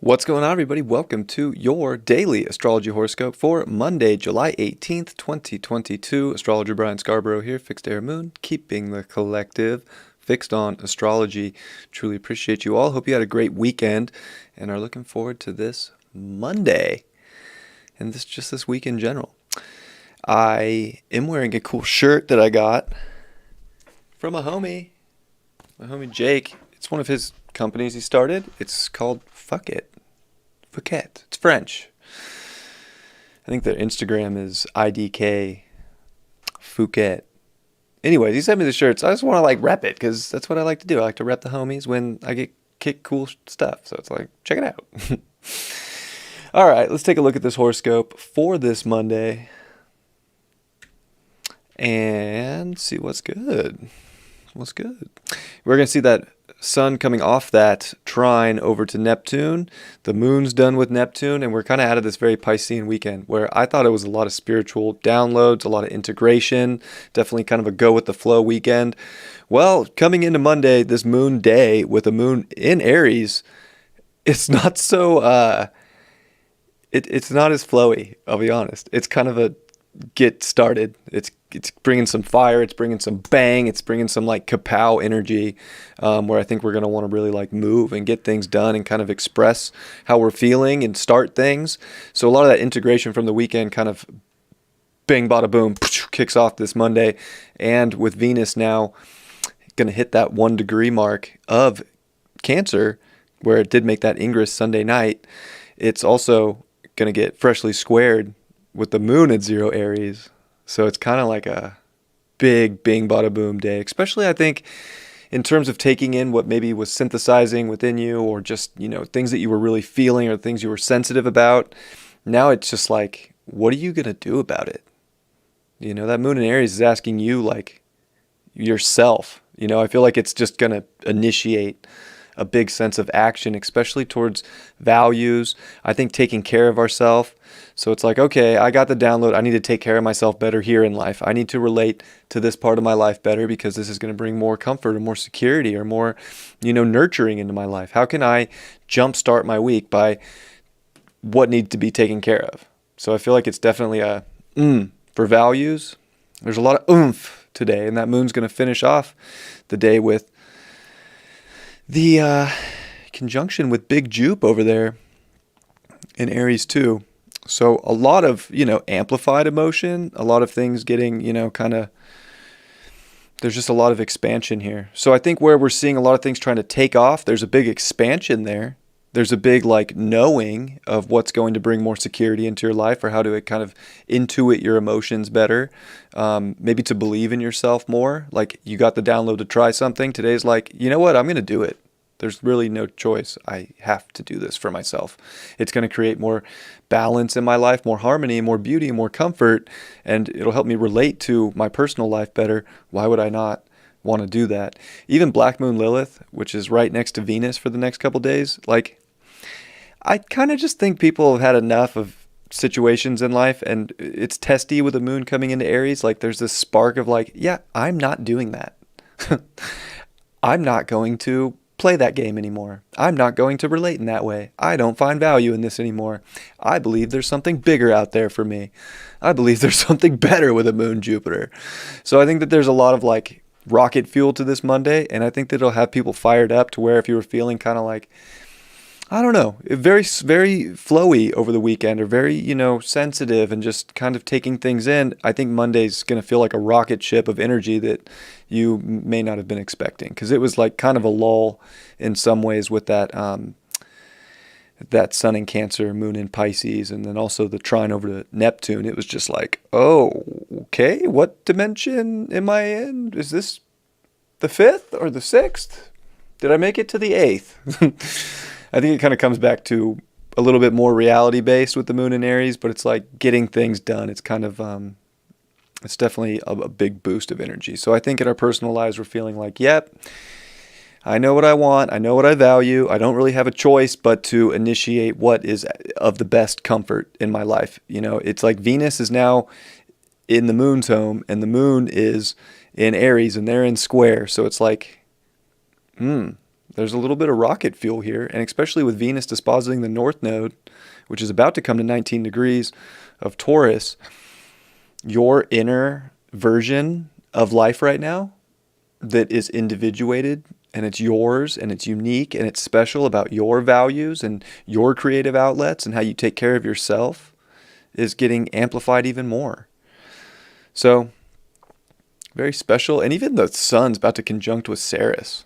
What's going on, everybody? Welcome to your daily astrology horoscope for Monday, July 18th, 2022. Astrologer Brian Scarborough here, Fixed Air Moon, keeping the collective fixed on astrology. Truly appreciate you all. Hope you had a great weekend and are looking forward to this Monday and this week in general. I am wearing a cool shirt that I got from my homie Jake. It's one of his companies he started. It's called Fouquet. It's French. I think their Instagram is IDK Fouquet. Anyways, he sent me the shirts. I just want to rep it because that's what I like to do. I like to rep the homies when I get kick cool stuff. So it's like, check it out. All right, let's take a look at this horoscope for this Monday and see what's good. We're going to see that sun coming off that trine over to Neptune. The moon's done with Neptune, and we're kind of out of this very Piscean weekend where I thought it was a lot of spiritual downloads, a lot of integration, definitely kind of a go with the flow weekend. Well, coming into Monday, this moon day with a moon in Aries, it's not so, it's not as flowy, I'll be honest. It's kind of a get started. It's bringing some fire, it's bringing some bang, it's bringing some kapow energy, where I think we're going to want to really move and get things done and kind of express how we're feeling and start things. So a lot of that integration from the weekend kind of bang, bada, boom, kicks off this Monday. And with Venus now going to hit that 1 degree mark of Cancer, where it did make that ingress Sunday night, it's also going to get freshly squared with the moon at 0 Aries. So it's kind of like a big bing bada boom day, especially I think in terms of taking in what maybe was synthesizing within you, or just, things that you were really feeling or things you were sensitive about. Now it's just like, what are you going to do about it? That moon in Aries is asking you yourself. I feel like it's just going to initiate a big sense of action, especially towards values. I think taking care of ourselves. So it's like, okay, I got the download. I need to take care of myself better here in life. I need to relate to this part of my life better because this is going to bring more comfort or more security or more, nurturing into my life. How can I jumpstart my week by what needs to be taken care of? So I feel like it's definitely a for values. There's a lot of oomph today, and that moon's going to finish off the day with the conjunction with Big Jupe over there in Aries too. So a lot of, amplified emotion, a lot of things getting, there's just a lot of expansion here. So I think where we're seeing a lot of things trying to take off, there's a big expansion there. There's a big knowing of what's going to bring more security into your life, or how to kind of intuit your emotions better. Maybe to believe in yourself more. Like you got the download to try something. Today's you know what? I'm going to do it. There's really no choice. I have to do this for myself. It's going to create more balance in my life, more harmony, more beauty, more comfort, and it'll help me relate to my personal life better. Why would I not want to do that? Even Black Moon Lilith, which is right next to Venus for the next couple days, I kind of just think people have had enough of situations in life, and it's testy with the moon coming into Aries. There's this spark of yeah, I'm not doing that. I'm not going to play that game anymore. I'm not going to relate in that way. I don't find value in this anymore. I believe there's something bigger out there for me. I believe there's something better with a moon Jupiter. So I think that there's a lot of rocket fuel to this Monday, and I think that it'll have people fired up to where if you were feeling kind of I don't know, very, very flowy over the weekend, or very, sensitive and just kind of taking things in, I think Monday's going to feel like a rocket ship of energy that you may not have been expecting. Because it was kind of a lull in some ways with that that sun in Cancer, moon in Pisces, and then also the trine over to Neptune. It was just oh, okay, what dimension am I in? Is this the 5th or the 6th? Did I make it to the 8th? I think it kind of comes back to a little bit more reality based with the moon in Aries, but it's getting things done. It's kind of, it's definitely a big boost of energy. So I think in our personal lives, we're feeling yep, I know what I want. I know what I value. I don't really have a choice but to initiate what is of the best comfort in my life. It's Venus is now in the moon's home, and the moon is in Aries, and they're in square. So it's There's a little bit of rocket fuel here, and especially with Venus dispositing the North Node, which is about to come to 19 degrees of Taurus, your inner version of life right now that is individuated and it's yours and it's unique and it's special about your values and your creative outlets and how you take care of yourself is getting amplified even more. So, very special. And even the sun's about to conjunct with Ceres.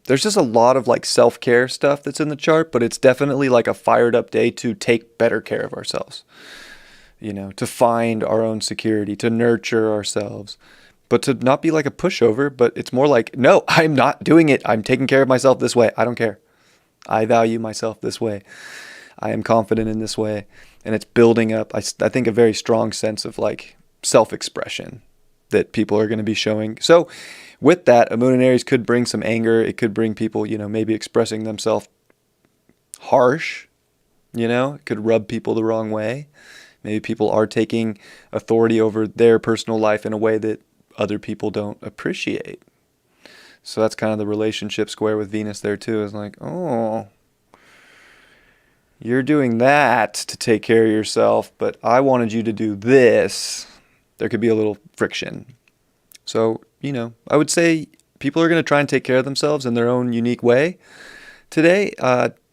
There's just a lot of like self-care stuff that's in the chart, but it's definitely like a fired up day to take better care of ourselves, to find our own security, to nurture ourselves, but to not be like a pushover, but it's more like, no, I'm not doing it. I'm taking care of myself this way. I don't care. I value myself this way. I am confident in this way. And it's building up, I think, a very strong sense of like self-expression that people are going to be showing. So with that, a moon in Aries could bring some anger. It could bring people, maybe expressing themselves harsh, it could rub people the wrong way. Maybe people are taking authority over their personal life in a way that other people don't appreciate. So that's kind of the relationship square with Venus there too, is like, oh, you're doing that to take care of yourself, but I wanted you to do this. There could be a little friction. So, I would say people are going to try and take care of themselves in their own unique way. Today,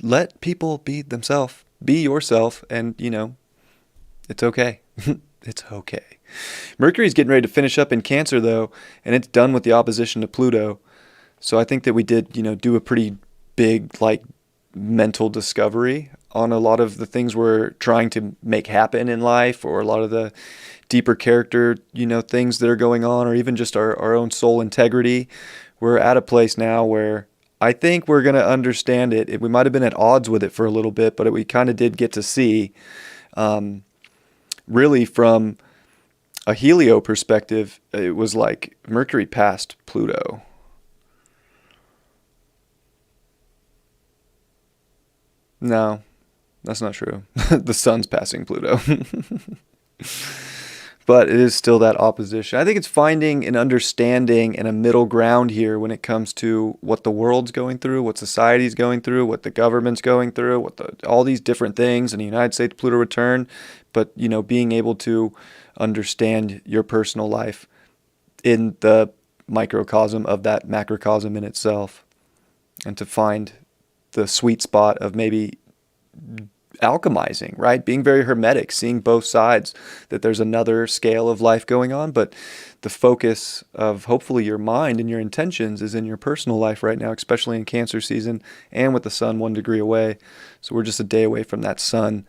let people be themselves. Be yourself, and, it's okay. It's okay. Mercury's getting ready to finish up in Cancer, though, and it's done with the opposition to Pluto. So I think that we did, do a pretty big, like, mental discovery on a lot of the things we're trying to make happen in life, or a lot of the deeper character, things that are going on, or even just our own soul integrity. We're at a place now where I think we're going to understand it. We might have been at odds with it for a little bit, but we kind of did get to see, really from a helio perspective, it was like Mercury passed Pluto. No, that's not true. The sun's passing Pluto. But it is still that opposition. I think it's finding an understanding and a middle ground here when it comes to what the world's going through, what society's going through, what the government's going through, all these different things in the United States Pluto return. But, being able to understand your personal life in the microcosm of that macrocosm in itself, and to find the sweet spot of maybe alchemizing, right? Being very hermetic, seeing both sides, that there's another scale of life going on, but the focus of hopefully your mind and your intentions is in your personal life right now, especially in Cancer season and with the sun 1 degree away. So we're just a day away from that sun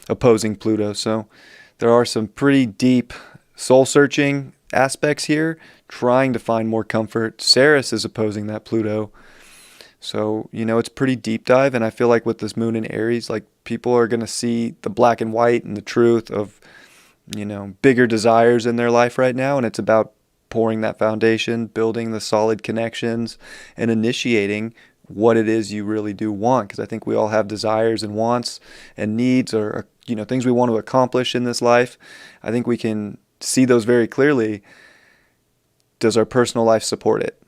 opposing Pluto. So there are some pretty deep soul searching aspects here, trying to find more comfort. Ceres is opposing that Pluto. So, it's pretty deep dive. And I feel like with this moon in Aries, like people are going to see the black and white and the truth of, bigger desires in their life right now. And it's about pouring that foundation, building the solid connections, and initiating what it is you really do want. Because I think we all have desires and wants and needs, or, things we want to accomplish in this life. I think we can see those very clearly. Does our personal life support it?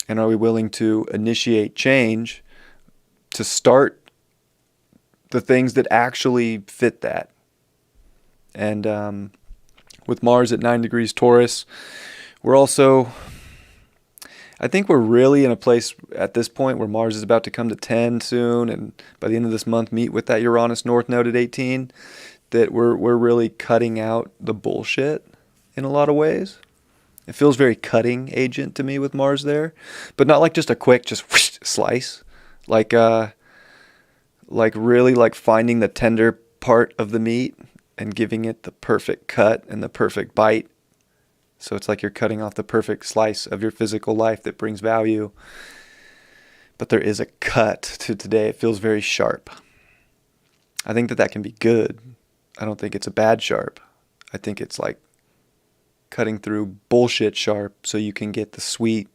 And are we willing to initiate change to start the things that actually fit that? And with Mars at 9 degrees Taurus, we're also, I think we're really in a place at this point where Mars is about to come to 10 soon, and by the end of this month meet with that Uranus North Node at 18, that we're really cutting out the bullshit in a lot of ways. It feels very cutting agent to me with Mars there, but not like just a quick, just whoosh, slice, like really like finding the tender part of the meat and giving it the perfect cut and the perfect bite. So it's like you're cutting off the perfect slice of your physical life that brings value. But there is a cut to today. It feels very sharp. I think that can be good. I don't think it's a bad sharp. I think it's like cutting through bullshit sharp so you can get the sweet,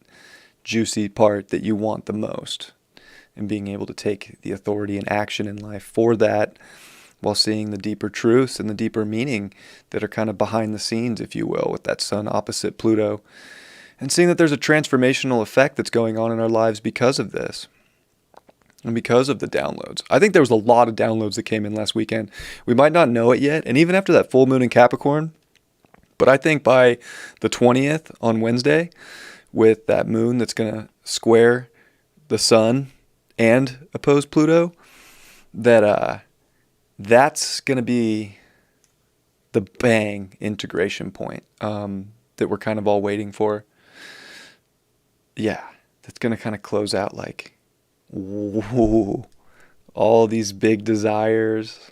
juicy part that you want the most, and being able to take the authority and action in life for that, while seeing the deeper truths and the deeper meaning that are kind of behind the scenes, if you will, with that sun opposite Pluto. and seeing that there's a transformational effect that's going on in our lives because of this. And because of the downloads. I think there was a lot of downloads that came in last weekend. We might not know it yet. And even after that full moon in Capricorn, but I think by the 20th on Wednesday, with that moon that's going to square the sun and oppose Pluto, that that's going to be the bang integration point that we're kind of all waiting for. Yeah, that's going to kind of close out like, whoa, all these big desires,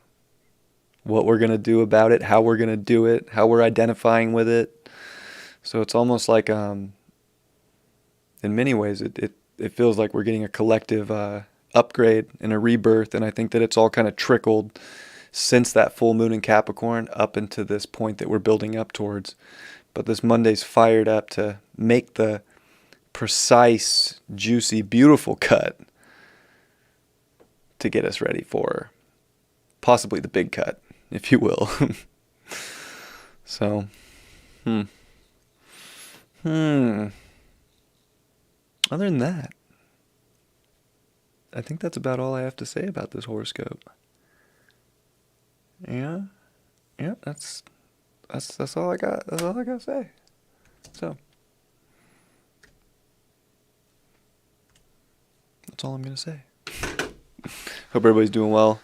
what we're going to do about it, how we're going to do it, how we're identifying with it. So it's almost like, in many ways, it feels like we're getting a collective upgrade and a rebirth. And I think that it's all kind of trickled since that full moon in Capricorn up into this point that we're building up towards. But this Monday's fired up to make the precise, juicy, beautiful cut to get us ready for possibly the big cut, if you will. So, other than that, I think that's about all I have to say about this horoscope. Yeah, that's all I got. That's all I got to say. So, that's all I'm gonna say. Hope everybody's doing well.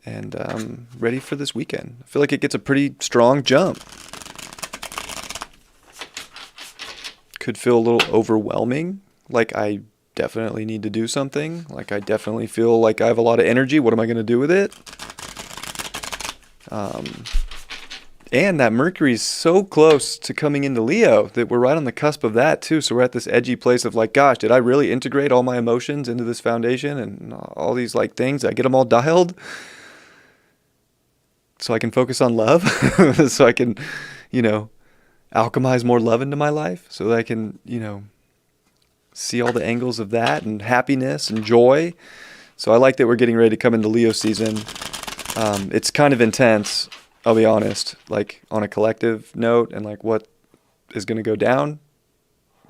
And ready for this weekend. I feel like it gets a pretty strong jump. Could feel a little overwhelming. Like I definitely need to do something. Like I definitely feel like I have a lot of energy. What am I going to do with it? And that Mercury's so close to coming into Leo that we're right on the cusp of that too. So we're at this edgy place of like, gosh, did I really integrate all my emotions into this foundation and all these like things? Did I get them all dialed so I can focus on love? So I can, alchemize more love into my life so that I can, see all the angles of that and happiness and joy. So I like that we're getting ready to come into Leo season. It's kind of intense, I'll be honest, like on a collective note and like what is going to go down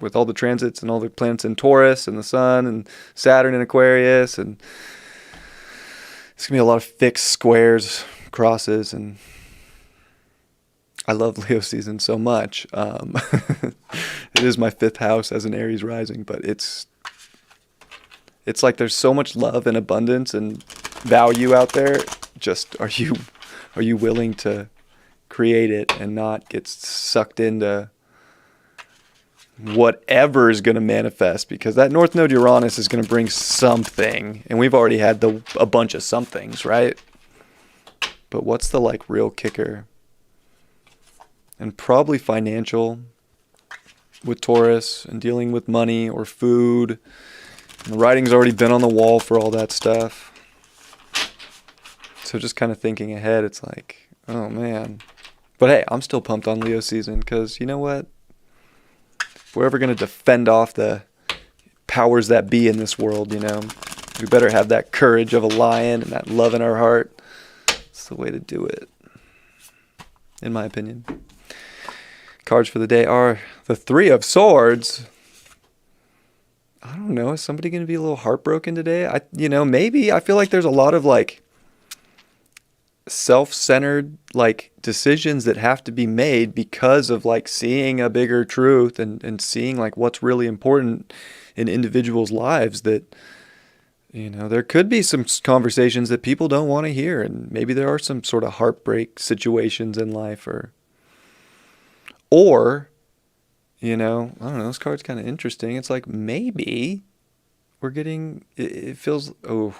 with all the transits and all the planets in Taurus and the sun and Saturn in Aquarius. And it's going to be a lot of fixed squares, crosses, and I love Leo season so much. It is my 5th house as an Aries rising, but it's like there's so much love and abundance and value out there. Just are you willing to create it and not get sucked into whatever is going to manifest? Because that North Node Uranus is going to bring something, and we've already had a bunch of somethings, right? But what's the like real kicker? And probably financial with Taurus and dealing with money or food. And the writing's already been on the wall for all that stuff. So just kind of thinking ahead, it's like, oh man. But hey, I'm still pumped on Leo season because you know what? If we're ever going to defend off the powers that be in this world, we better have that courage of a lion and that love in our heart. It's the way to do it, in my opinion. Cards for the day are the 3 of Swords. I don't know. Is somebody going to be a little heartbroken today? Maybe. I feel like there's a lot of like self-centered like decisions that have to be made because of like seeing a bigger truth and seeing like what's really important in individuals' lives that, there could be some conversations that people don't want to hear. And maybe there are some sort of heartbreak situations in life or, I don't know, this card's kind of interesting. It's like maybe we're getting, it feels, the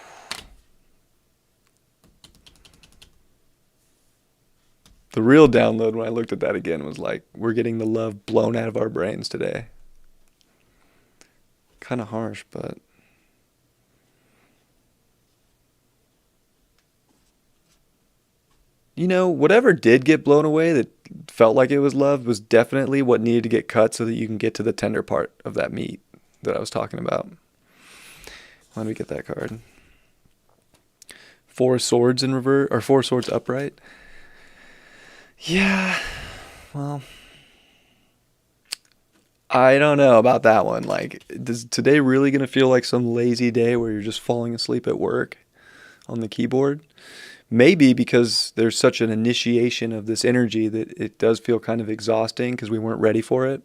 real download when I looked at that again was like, we're getting the love blown out of our brains today. Kind of harsh, but whatever did get blown away that felt like it was love was definitely what needed to get cut so that you can get to the tender part of that meat that I was talking about. Why don't we get that card? 4 swords in reverse, or 4 swords upright. Yeah, well, I don't know about that one. Like, is today really going to feel like some lazy day where you're just falling asleep at work on the keyboard? Maybe because there's such an initiation of this energy that it does feel kind of exhausting because we weren't ready for it.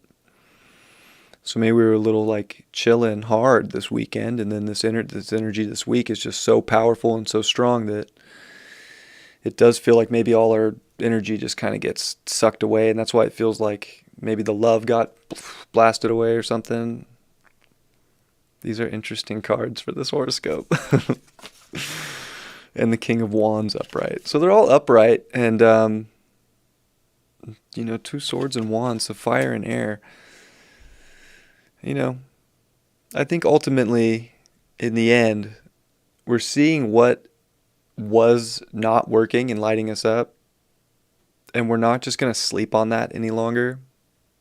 So maybe we were a little like chilling hard this weekend, and then this energy this week is just so powerful and so strong that it does feel like maybe all our energy just kind of gets sucked away, and that's why it feels like maybe the love got blasted away or something. These are interesting cards for this horoscope. And the King of Wands upright. So they're all upright, and, 2 swords and wands, so fire and air. I think ultimately, in the end, we're seeing what was not working and lighting us up, and we're not just going to sleep on that any longer,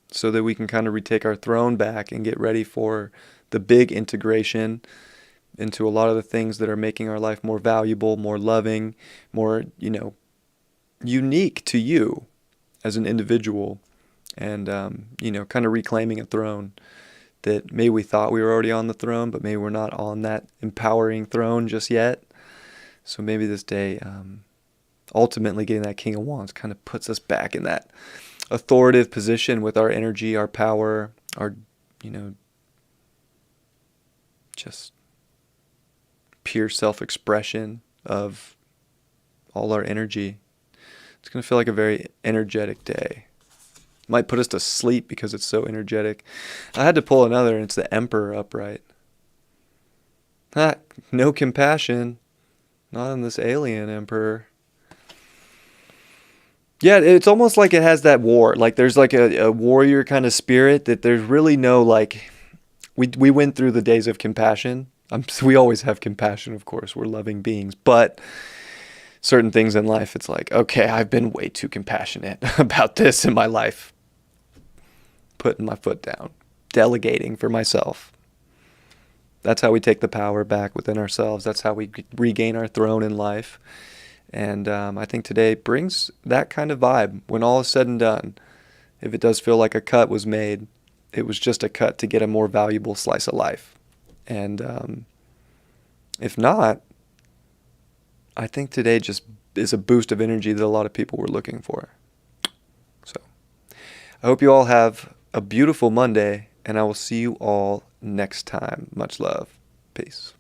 so that we can kind of retake our throne back and get ready for the big integration into a lot of the things that are making our life more valuable, more loving, more, unique to you as an individual, and, kind of reclaiming a throne that maybe we thought we were already on the throne, but maybe we're not on that empowering throne just yet. So maybe this day, ultimately getting that King of Wands kind of puts us back in that authoritative position with our energy, our power, our, just pure self-expression of all our energy. It's going to feel like a very energetic day. Might put us to sleep because it's so energetic. I had to pull another, and it's the Emperor upright. No compassion. Not in this alien Emperor. Yeah, it's almost like it has that war. Like there's like a warrior kind of spirit that there's really no like... We went through the days of compassion. We always have compassion, of course. We're loving beings. But certain things in life, it's like, okay, I've been way too compassionate about this in my life. Putting my foot down. Delegating for myself. That's how we take the power back within ourselves. That's how we regain our throne in life. And I think today brings that kind of vibe. When all is said and done, if it does feel like a cut was made, it was just a cut to get a more valuable slice of life. And if not, I think today just is a boost of energy that a lot of people were looking for. So I hope you all have a beautiful Monday, and I will see you all next time. Much love. Peace.